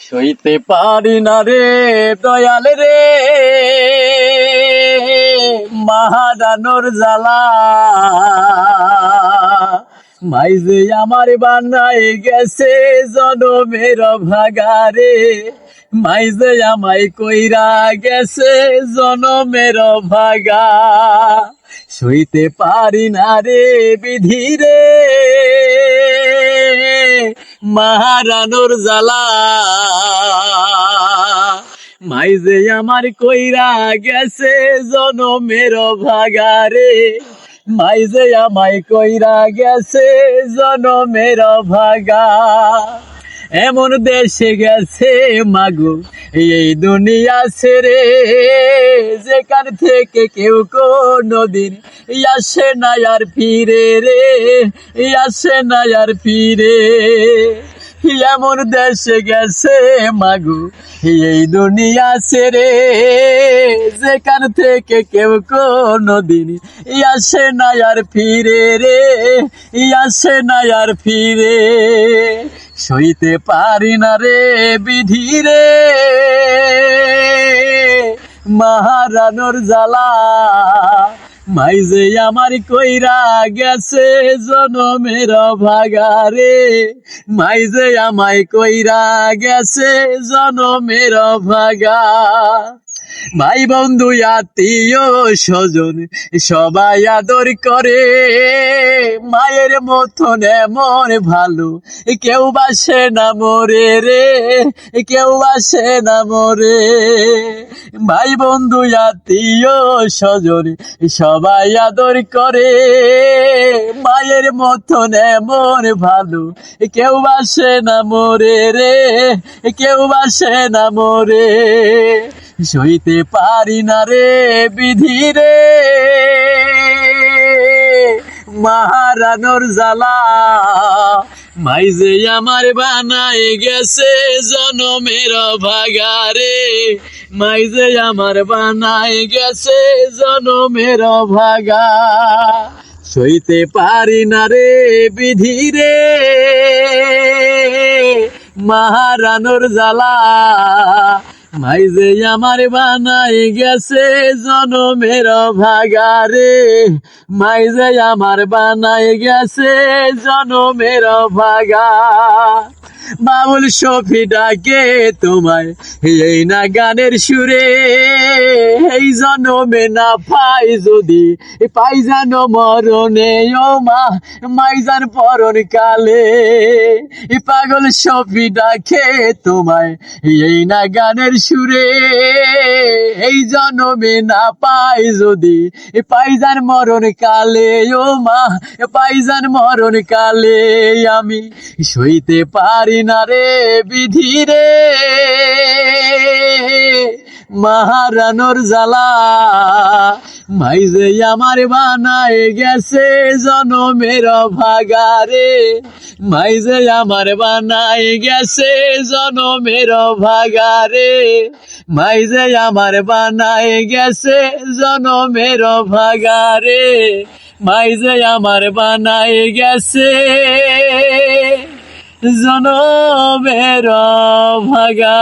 সইতে পারি না রে দয়াল রে মাহাদানোর জ্বালা, মাইজে আমার বানাই গেছে জনমের ভাগারে, মাইজে আমায় কইরা গেছে জনমের ভাগা। সইতে পারি না রে বিধি রে মাহারানোর জ্বালা, মাইজে আমার কইরা গেছে জনমের ভাগারে, মাইজে আমায় কইরা গেছে জনমের ভাগা। এমন দেশে গেছে মাগো এই দুনিয়া ছেড়ে, যেখান থেকে কেউ কোনদিন আসে না আর ফিরে রে, আসে না আর ফিরে। এমন দেশে গেছে মাগো এই দুনিয়া ছেড়ে, যেখান থেকে কেউ কোনদিন আসে না আর ফিরে রে, আসে না আর ফিরে। সইতে পারি না রে বিধি রে মাহারানোর জ্বালা, মাইজে আমার কইরা গেছে জনমের ভাগারে, মাইজে আমায় কইরা গেছে জনমের ভাগা। ভাই বন্ধু আত্মীয় স্বজন সবাই আদর করে, মায়ের মতন এমন ভালো কেউ বাসে না মোরে রে, কেউ বাসে না মোরে। ভাই বন্ধু আত্মীয় স্বজন সবাই আদর করে, মায়ের মতন এমন ভালো কেউ বাসে না মোরে রে, কেউ বাসে না মোরে। সইতে পারি না রে বিধি রে মাহারানোর জ্বালা, মাইজে আমার বানাই গেছে জনমের ভাগারে, মাইজে আমার বানাই গেছে জনমের ভাগা। সইতে পারি না রে বিধি রে মাহারানোর জ্বালা, মাইজে আমার বানাই গেছে জনমের ভাগারে, মাইজে আমার বানাই গেছে জনমের ভাগা। বাবুল শফি ডাকে তোমায় এই না গানের সুরে, এই জনমে না পাই যদি পাই জানো মরণে ও মা মাইজান পরন কালে। পাগল শফি ডাকে তোমায় এই না গানের সুরে, এই জনমে না পাই যদি পাইজান মরণ কালে ও মা পাইজান মরণ কালে। আমি সইতে পারি না রে বিধি রে মাহারানোর জ্বালা, মাইজে আমার বানাই গেছে জনমের ভাগারে, মাইজে আমার বানাই গেছে জনমের ভাগারে, মাইজে আমার বানাই গেছে জনমের ভাগারে, মাইজে আমার বানাই গেছে জনমের ভাগা।